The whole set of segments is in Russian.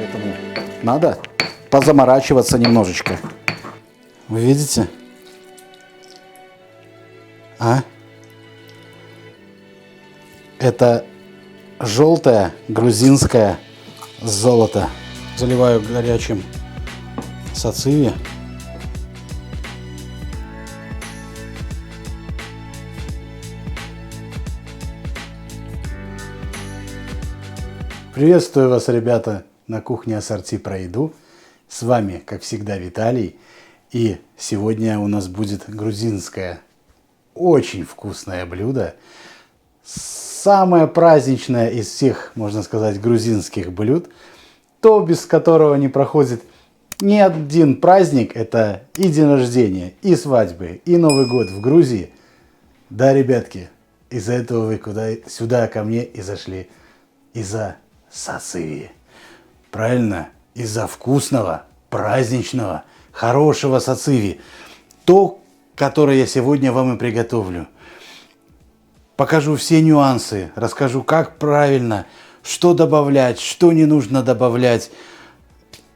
Поэтому надо позаморачиваться немножечко. Вы видите? Это желтое грузинское золото. Заливаю горячим сациви. Приветствую вас, ребята, на кухне Ассорти про еду. С вами, как всегда, Виталий. И сегодня у нас будет грузинское, очень вкусное блюдо. Самое праздничное из всех, можно сказать, грузинских блюд. То, без которого не проходит ни один праздник. Это и день рождения, и свадьбы, и Новый год в Грузии. Да, ребятки, из-за этого вы сюда ко мне и зашли. Из-за сациви. Правильно? Из-за вкусного, праздничного, хорошего сациви. То, которое я сегодня вам и приготовлю. Покажу все нюансы, расскажу, как правильно, что добавлять, что не нужно добавлять.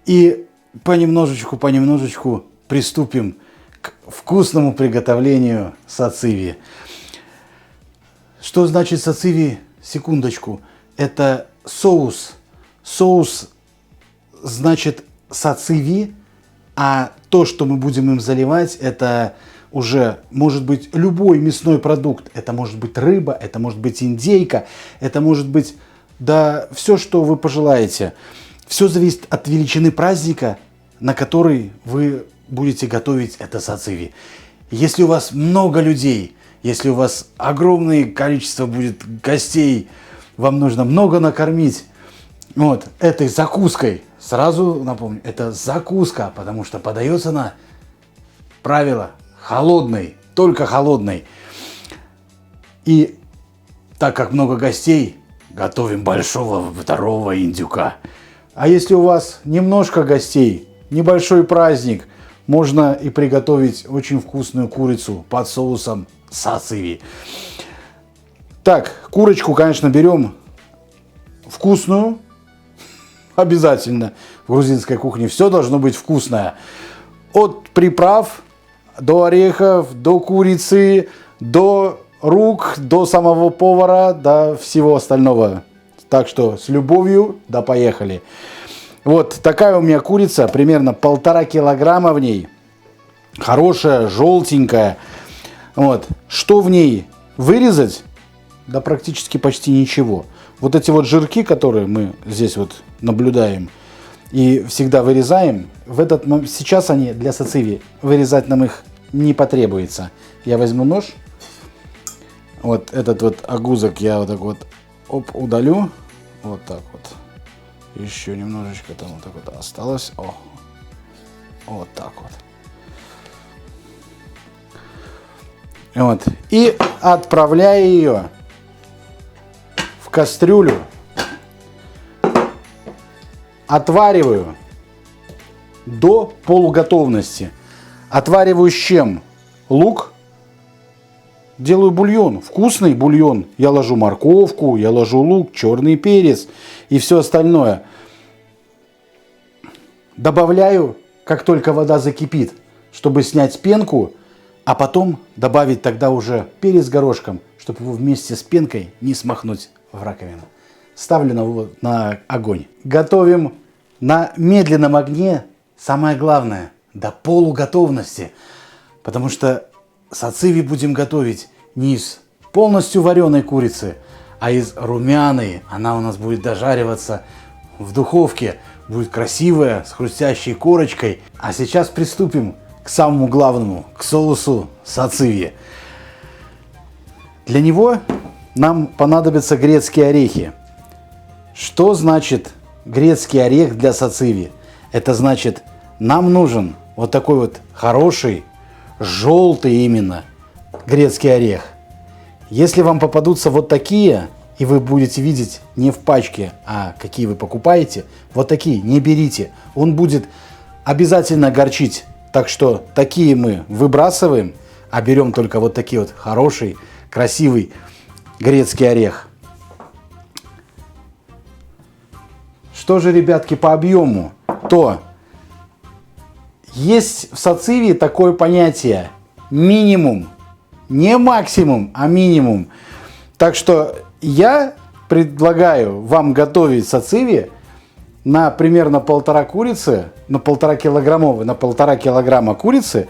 И понемножечку приступим к вкусному приготовлению сациви. Что значит сациви? Секундочку. Это соус. Соус значит сациви, а то, что мы будем им заливать, это уже может быть любой мясной продукт. Это может быть рыба, это может быть индейка, это может быть, да, все, что вы пожелаете. Все зависит от величины праздника, на который вы будете готовить это сациви. Если у вас много людей, если у вас огромное количество будет гостей, вам нужно много накормить вот этой закуской. Сразу напомню, это закуска, потому что подается она, правило, холодной, только холодной. И так как много гостей, готовим большого второго индюка. А если у вас немножко гостей, небольшой праздник, можно и приготовить очень вкусную курицу под соусом сациви. Так, курочку, конечно, берем вкусную. Обязательно в грузинской кухне все должно быть вкусное. От приправ до орехов, до курицы, до рук, до самого повара, до всего остального. Так что с любовью, да поехали. Вот такая у меня курица, примерно 1,5 килограмма в ней. Хорошая, желтенькая. Вот. Что в ней вырезать? Да практически почти ничего. Вот эти вот жирки, которые мы здесь вот наблюдаем и всегда вырезаем, сейчас они для сациви, вырезать нам их не потребуется. Я возьму нож, вот этот вот огузок я вот так вот удалю, вот так вот. Еще немножечко там вот так вот осталось. О, вот так вот. Вот. И отправляю ее в кастрюлю, отвариваю до полуготовности. Отвариваю с чем? Лук. Делаю бульон, вкусный бульон. Я ложу морковку, я ложу лук, черный перец и все остальное. Добавляю, как только вода закипит, чтобы снять пенку, а потом добавить тогда уже перец горошком, чтобы его вместе с пенкой не смахнуть в раковину. Ставлю на огонь. Готовим на медленном огне, самое главное, до полуготовности. Потому что сациви будем готовить не из полностью вареной курицы, а из румяной. Она у нас будет дожариваться в духовке. Будет красивая, с хрустящей корочкой. А сейчас приступим к самому главному, к соусу сациви. Для него нам понадобятся грецкие орехи. Что значит грецкий орех для сациви? Это значит, нам нужен вот такой вот хороший, желтый именно грецкий орех. Если вам попадутся вот такие, и вы будете видеть не в пачке, а какие вы покупаете, вот такие не берите. Он будет обязательно горчить. Так что такие мы выбрасываем, а берем только вот такие вот хороший, красивый грецкий орех. Что же, ребятки, по объему? То есть в сациве такое понятие минимум. Не максимум, а минимум. Так что я предлагаю вам готовить сациви на примерно полтора курицы, на 1,5 килограмма курицы,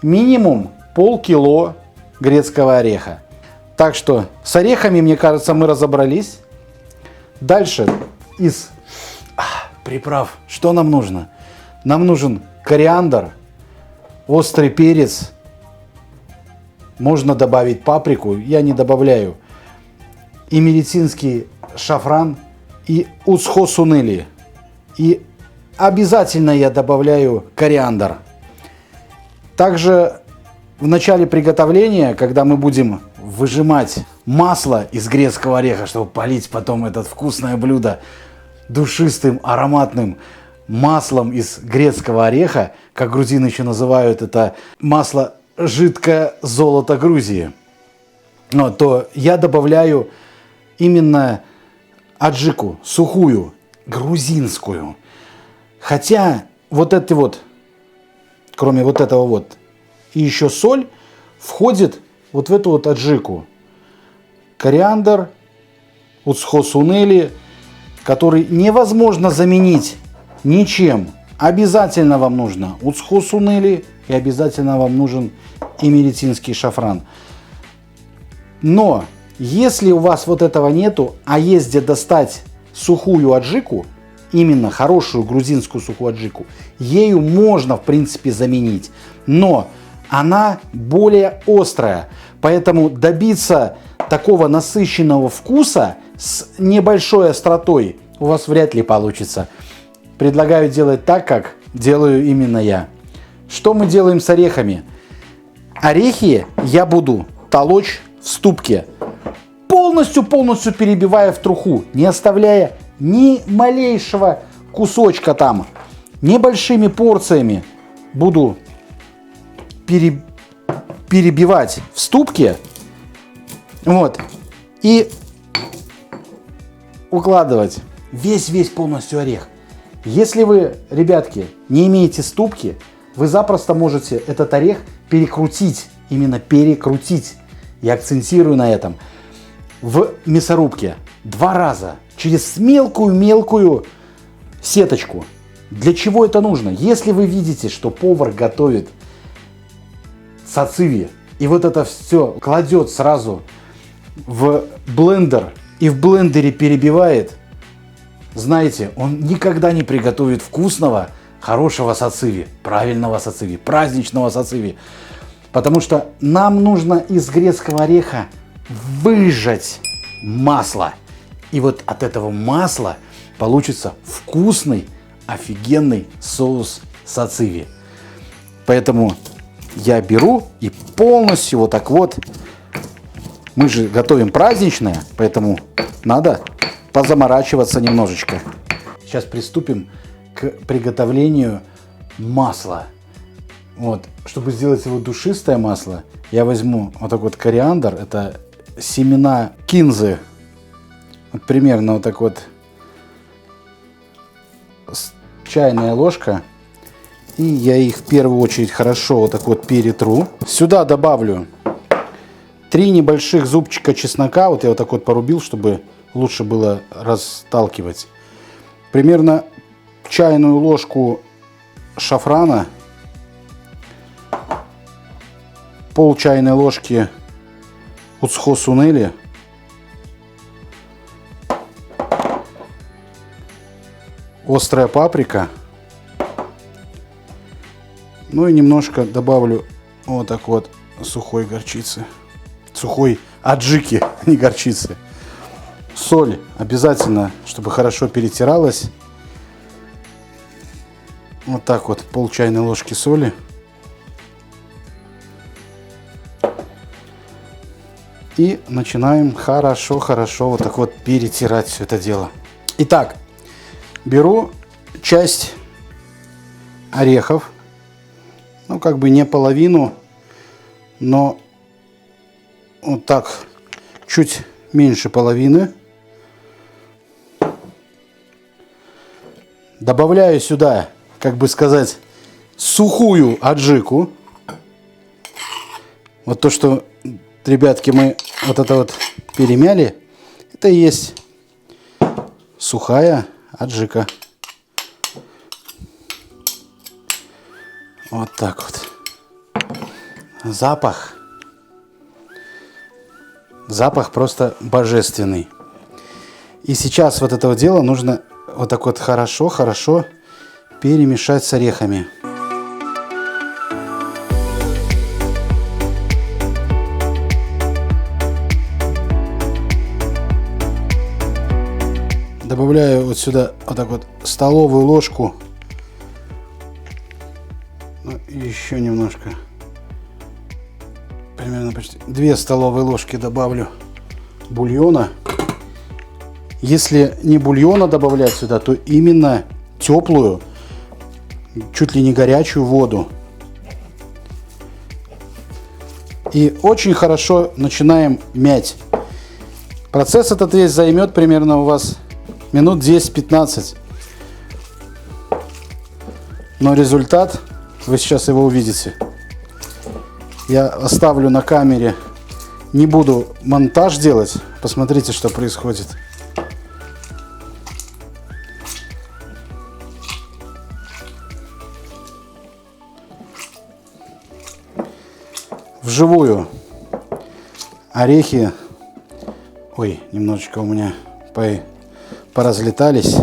минимум полкило грецкого ореха. Так что с орехами, мне кажется, мы разобрались. Дальше из приправ что нам нужно? Нам нужен кориандр, острый перец. Можно добавить паприку, я не добавляю. И медицинский шафран, и уцхо-сунели. И обязательно я добавляю кориандр. Также в начале приготовления, когда мы будем выжимать масло из грецкого ореха, чтобы полить потом это вкусное блюдо душистым, ароматным маслом из грецкого ореха, как грузины еще называют это масло жидкое золото Грузии, то я добавляю именно аджику, сухую, грузинскую. Хотя вот это вот, кроме вот этого вот, и еще соль входит вот в эту вот аджику. Кориандр, уцхо-сунели, который невозможно заменить ничем. Обязательно вам нужно уцхо-сунели и обязательно вам нужен эмеретинский шафран. Но если у вас вот этого нету, а есть где достать сухую аджику, именно хорошую грузинскую сухую аджику, ею можно в принципе заменить. Но она более острая. Поэтому добиться такого насыщенного вкуса с небольшой остротой у вас вряд ли получится. Предлагаю делать так, как делаю именно я. Что мы делаем с орехами? Орехи я буду толочь в ступке, полностью перебивая в труху, не оставляя ни малейшего кусочка там. Небольшими порциями буду перебивать в ступке. Вот. И укладывать весь полностью орех. Если вы, ребятки, не имеете ступки, вы запросто можете этот орех перекрутить. Именно перекрутить. Я акцентирую на этом. В мясорубке 2 раза. Через мелкую сеточку. Для чего это нужно? Если вы видите, что повар готовит сациви и вот это все кладет сразу в блендер и в блендере перебивает, знаете, он никогда не приготовит вкусного, хорошего сациви, правильного сациви, праздничного сациви. Потому что нам нужно из грецкого ореха выжать масло. И вот от этого масла получится вкусный, офигенный соус сациви. Поэтому я беру и полностью вот так вот. Мы же готовим праздничное, поэтому надо позаморачиваться немножечко. Сейчас приступим к приготовлению масла. Вот, чтобы сделать его душистое масло, я возьму вот так вот кориандр. Это семена кинзы. Вот примерно вот так вот чайная ложка. И я их в первую очередь хорошо вот так вот перетру. Сюда добавлю 3 небольших зубчика чеснока. Вот я вот так вот порубил, чтобы лучше было расталкивать. Примерно чайную ложку шафрана. Пол чайной ложки уцхо-сунели. Острая паприка. Ну и немножко добавлю вот так вот сухой горчицы. Сухой аджики, не горчицы. Соль обязательно, чтобы хорошо перетиралась. Вот так вот пол чайной ложки соли. И начинаем хорошо вот так вот перетирать все это дело. Итак, беру часть орехов. Ну, как бы не половину, но вот так, чуть меньше половины. Добавляю сюда, как бы сказать, сухую аджику. Вот то, что, ребятки, мы вот это вот перемяли, это и есть сухая аджика. Вот так вот. Запах. Запах просто божественный. И сейчас вот этого дела нужно вот так вот хорошо перемешать с орехами. Добавляю вот сюда вот так вот столовую ложку. Ну, еще немножко. Примерно почти 2 столовые ложки добавлю бульона. Если не бульона добавлять сюда, то именно теплую, чуть ли не горячую воду. И очень хорошо начинаем мять. Процесс этот весь займет примерно у вас минут 10-15. Но результат, вы сейчас его увидите. Я оставлю на камере, не буду монтаж делать. Посмотрите, что происходит. Вживую орехи, ой, немножечко у меня поразлетались.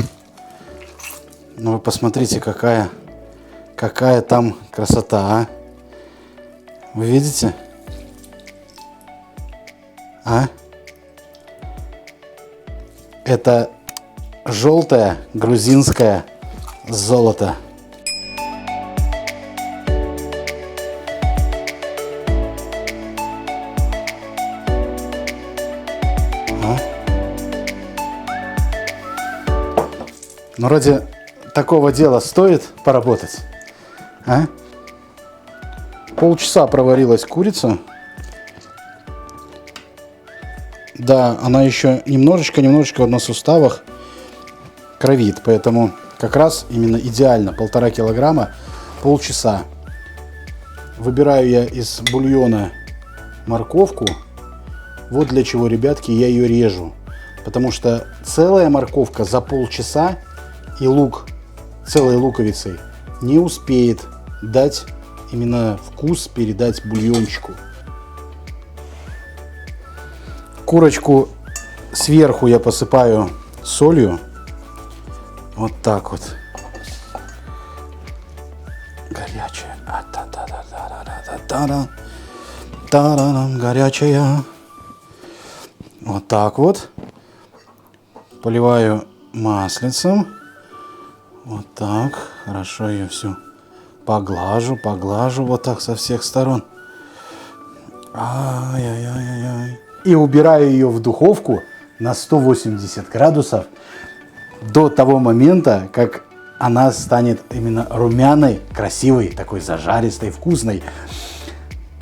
Но вы посмотрите, какая там красота, а? Вы видите? А? Это желтое грузинское золото. Но ради такого дела стоит поработать, а? Полчаса проварилась курица. Да, она еще немножечко на суставах кровит, поэтому как раз именно идеально 1,5 килограмма полчаса. Выбираю я из бульона морковку. Вот для чего, ребятки, я ее режу. Потому что целая морковка за полчаса и лук целой луковицей не успеет дать именно вкус, передать бульончику. Курочку сверху я посыпаю солью. Вот так вот. Горячая. Горячая. Вот так вот. Поливаю маслицем. Вот так. Хорошо ее всю поглажу вот так со всех сторон. Ай-яй-яй-яй. И убираю ее в духовку на 180 градусов до того момента, как она станет именно румяной, красивой, такой зажаристой, вкусной.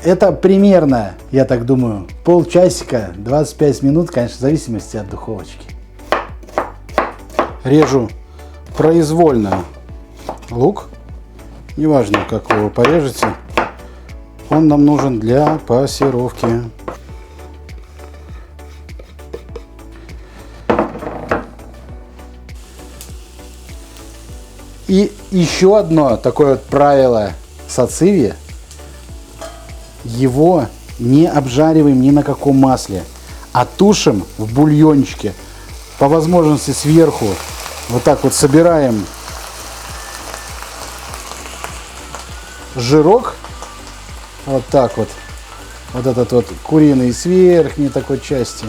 Это примерно, я так думаю, полчасика, 25 минут, конечно, в зависимости от духовочки. Режу произвольно лук. Неважно, как вы его порежете. Он нам нужен для пассировки. И еще одно такое вот правило сациви. Его не обжариваем ни на каком масле, а тушим в бульончике. По возможности сверху вот так вот собираем жирок. Вот так вот. Вот этот вот куриный с верхней такой части.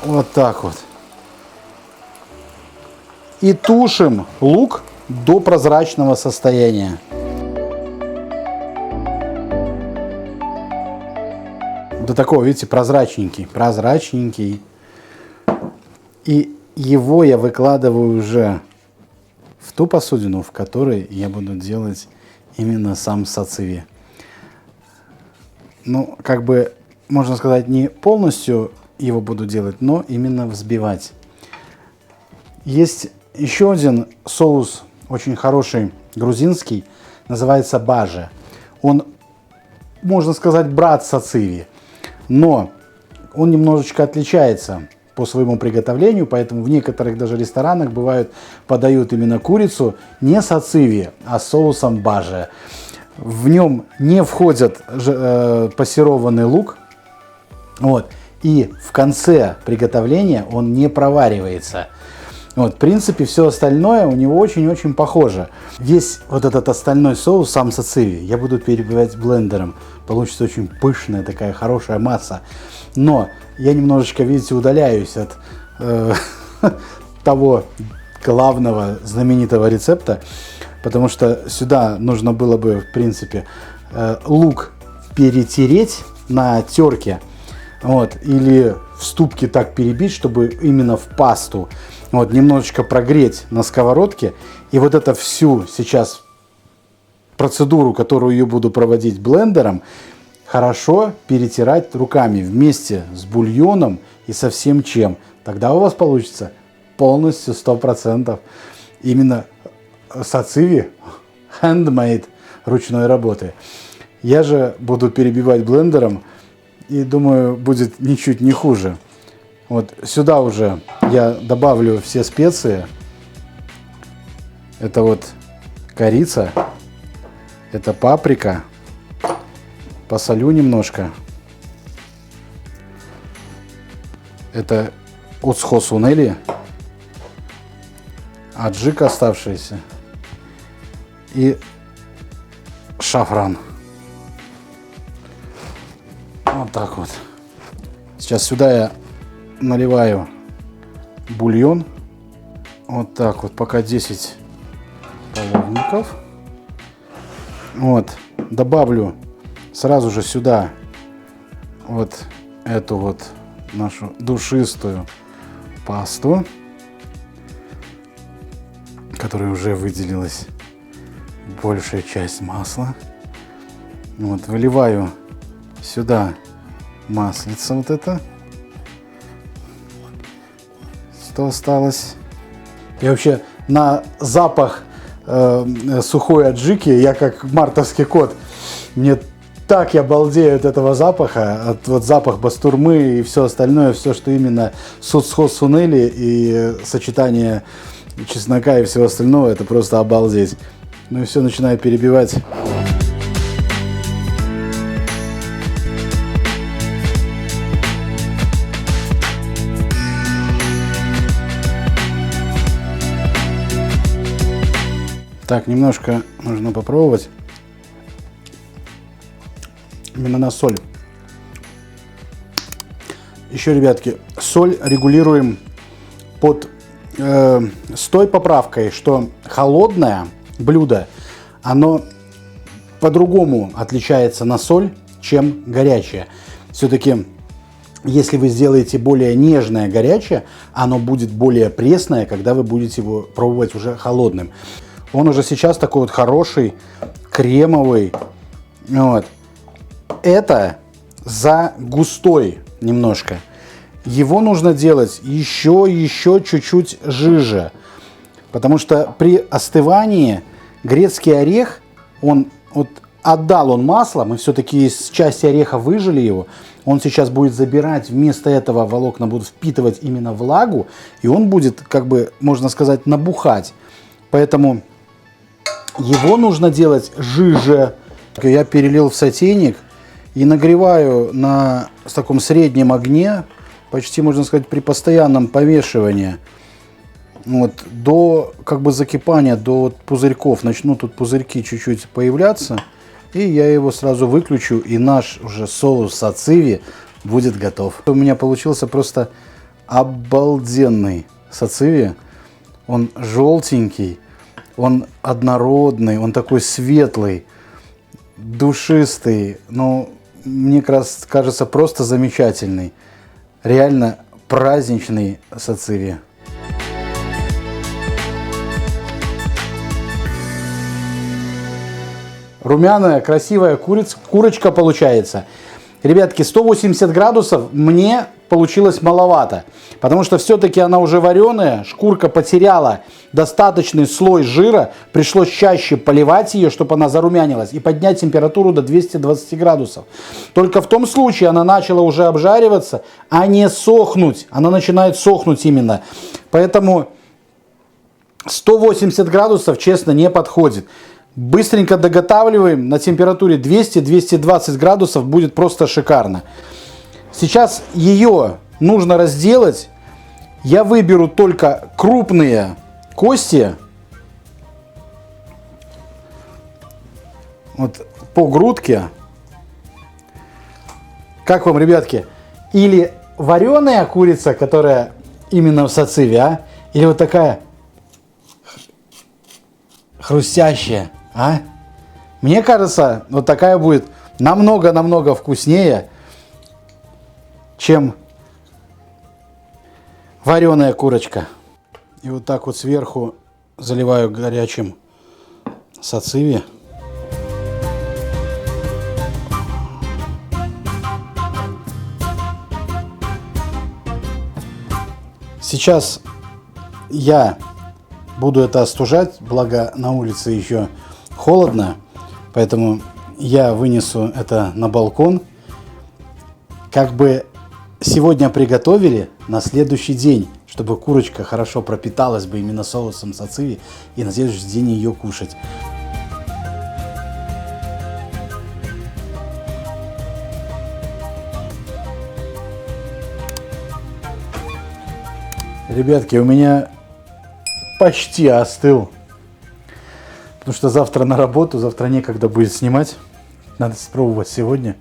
Вот так вот. И тушим лук до прозрачного состояния. До такого, видите, прозрачненький. И его я выкладываю уже в ту посудину, в которой я буду делать именно сам сациви. Ну, как бы, можно сказать, не полностью его буду делать, но именно взбивать. Есть еще один соус, очень хороший, грузинский, называется баже. Он, можно сказать, брат сациви, но он немножечко отличается по своему приготовлению, поэтому в некоторых даже ресторанах бывают, подают именно курицу не с ациви, а с соусом баже. В нем не входит пассерованный лук, вот, и в конце приготовления он не проваривается. Вот, в принципе, все остальное у него очень-очень похоже. Весь вот этот остальной соус, сам сациви, я буду перебивать блендером. Получится очень пышная такая хорошая масса. Но я немножечко, видите, удаляюсь от того главного знаменитого рецепта, потому что сюда нужно было бы, в принципе, лук перетереть на терке, вот, или в ступке так перебить, чтобы именно в пасту, вот, немножечко прогреть на сковородке. И вот это всю сейчас процедуру, которую я буду проводить блендером, хорошо перетирать руками вместе с бульоном и со всем чем. Тогда у вас получится полностью 100% именно сациви handmade, ручной работы. Я же буду перебивать блендером и думаю, будет ничуть не хуже. Вот сюда уже я добавлю все специи. Это вот корица, это паприка. Посолю немножко. Это уцхосунели, аджик оставшийся и шафран. Вот так вот. Сейчас сюда я наливаю бульон. Вот так вот, пока 10 половников. Вот, добавлю сразу же сюда вот эту вот нашу душистую пасту, которая уже выделилась большая часть масла. Вот, выливаю сюда маслица вот это, что осталось. И вообще на запах сухой аджики я как мартовский кот. Мне так я балдею от этого запаха, от вот запах бастурмы и все остальное, все, что именно суцхосунели и сочетание чеснока и всего остального, это просто обалдеть. Ну и все, начинаю перебивать. Так, немножко нужно попробовать. Именно на соль. Еще, ребятки, соль регулируем с той поправкой, что холодное блюдо, оно по-другому отличается на соль, чем горячее. Все-таки, если вы сделаете более нежное горячее, оно будет более пресное, когда вы будете его пробовать уже холодным. Он уже сейчас такой вот хороший, кремовый. Вот. Это за густой немножко. Его нужно делать еще чуть-чуть жиже. Потому что при остывании грецкий орех, он вот отдал он масло, мы все-таки из части ореха выжили его. Он сейчас будет забирать, вместо этого волокна будут впитывать именно влагу. И он будет, как бы, можно сказать, набухать. Поэтому его нужно делать жиже. Я перелил в сотейник и нагреваю на таком среднем огне, почти, можно сказать, при постоянном помешивании. Вот, до как бы закипания, до пузырьков. Начнут тут пузырьки чуть-чуть появляться. И я его сразу выключу, и наш уже соус сациви будет готов. У меня получился просто обалденный сациви. Он желтенький. Он однородный, он такой светлый, душистый, ну, мне кажется, просто замечательный. Реально праздничный сациви. Румяная, красивая курочка получается. Ребятки, 180 градусов мне получилось маловато. Потому что все-таки она уже вареная, шкурка потеряла достаточный слой жира. Пришлось чаще поливать ее, чтобы она зарумянилась. И поднять температуру до 220 градусов. Только в том случае она начала уже обжариваться, а не сохнуть. Она начинает сохнуть именно. Поэтому 180 градусов, честно, не подходит. Быстренько доготавливаем на температуре 200-220 градусов, будет просто шикарно. Сейчас ее нужно разделать. Я выберу только крупные кости. Вот по грудке. Как вам, ребятки? Или вареная курица, которая именно в сациве, а? Или вот такая хрустящая, а? Мне кажется, вот такая будет намного-намного вкуснее, чем вареная курочка. И вот так вот сверху заливаю горячим сациви. Сейчас я буду это остужать, благо на улице еще холодно, поэтому я вынесу это на балкон. Как бы сегодня приготовили на следующий день, чтобы курочка хорошо пропиталась бы именно соусом сациви и на следующий день ее кушать. Ребятки, у меня почти остыл, потому что завтра на работу, завтра некогда будет снимать, надо спробовать сегодня.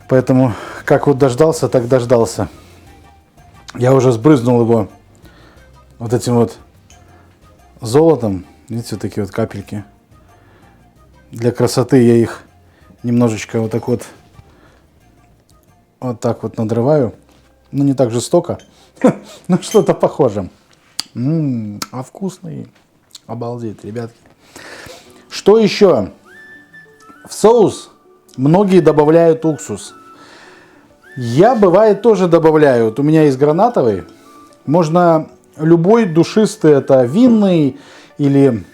Поэтому, как вот дождался, так дождался. Я уже сбрызнул его вот этим вот золотом. Видите, вот такие вот капельки. Для красоты я их немножечко вот так вот надрываю. Ну, не так жестоко, но что-то похоже. А вкусный. Обалдеть, ребятки. Что еще? В соус многие добавляют уксус. Я, бывает, тоже добавляю. Вот у меня есть гранатовый. Можно любой душистый, это винный или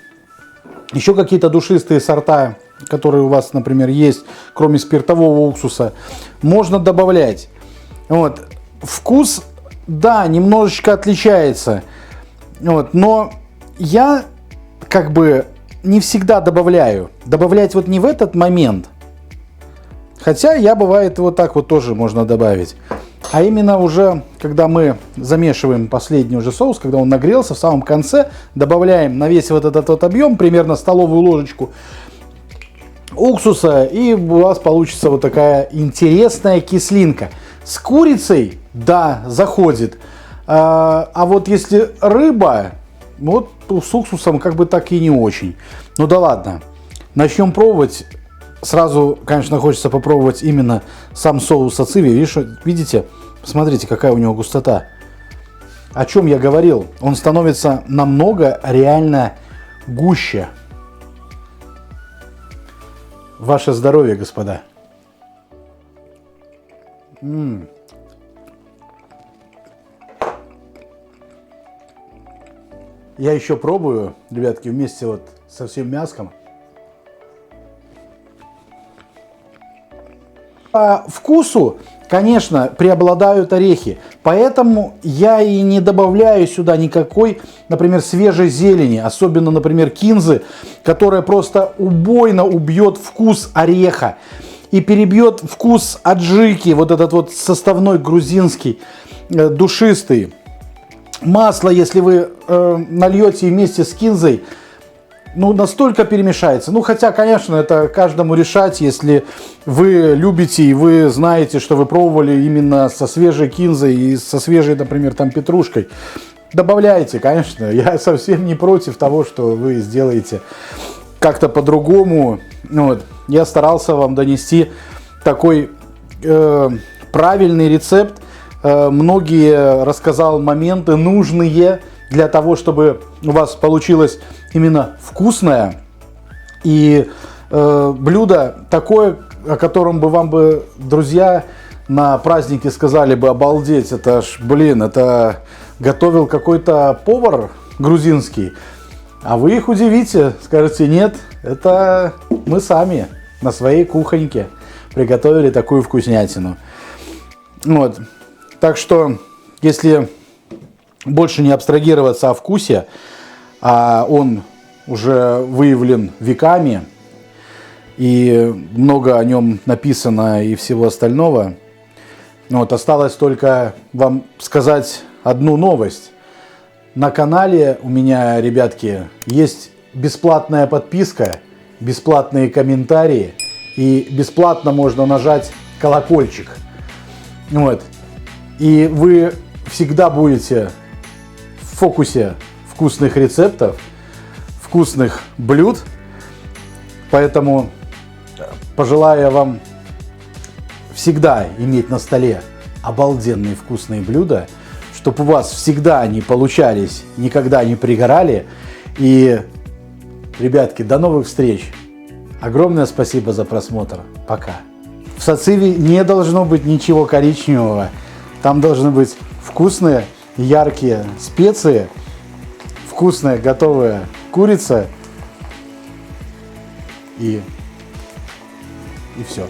еще какие-то душистые сорта, которые у вас, например, есть, кроме спиртового уксуса, можно добавлять. Вот. Вкус, да, немножечко отличается. Вот. Но я как бы не всегда добавляю. Добавлять вот не в этот момент. Хотя я, бывает, вот так вот тоже можно добавить. А именно уже, когда мы замешиваем последний уже соус, когда он нагрелся, в самом конце добавляем на весь вот этот вот объем, примерно столовую ложечку уксуса, и у вас получится вот такая интересная кислинка. С курицей, да, заходит. А вот если рыба, вот с уксусом как бы так и не очень. Ну да ладно, начнем пробовать. Сразу, конечно, хочется попробовать именно сам соус сациви. Видите, посмотрите, какая у него густота. О чем я говорил? Он становится намного реально гуще. Ваше здоровье, господа. Я еще пробую, ребятки, вместе вот со всем мяском. По вкусу, конечно, преобладают орехи, поэтому я и не добавляю сюда никакой, например, свежей зелени, особенно, например, кинзы, которая просто убойно убьет вкус ореха и перебьет вкус аджики, вот этот вот составной грузинский, душистый. Масло, если вы нальете вместе с кинзой, ну, настолько перемешается. Ну, хотя, конечно, это каждому решать, если вы любите и вы знаете, что вы пробовали именно со свежей кинзой и со свежей, например, там петрушкой. Добавляйте, конечно. Я совсем не против того, что вы сделаете как-то по-другому. Вот. Я старался вам донести такой правильный рецепт. Многие рассказал моменты нужные для того, чтобы у вас получилось именно вкусное и блюдо такое, о котором бы вам бы друзья на празднике сказали бы: обалдеть, это ж, блин, это готовил какой-то повар грузинский. А вы их удивите, скажете: нет, это мы сами на своей кухоньке приготовили такую вкуснятину. Вот. Так что, если больше не абстрагироваться о вкусе, а он уже выявлен веками, и много о нем написано и всего остального, вот, осталось только вам сказать одну новость. На канале у меня, ребятки, есть бесплатная подписка, бесплатные комментарии, и бесплатно можно нажать колокольчик. Вот. И вы всегда будете в фокусе вкусных рецептов, вкусных блюд. Поэтому пожелаю вам всегда иметь на столе обалденные вкусные блюда, чтобы у вас всегда они получались, никогда не пригорали. И, ребятки, до новых встреч. Огромное спасибо за просмотр. Пока. В сациве не должно быть ничего коричневого. Там должны быть вкусные, яркие специи, вкусная готовая курица и все.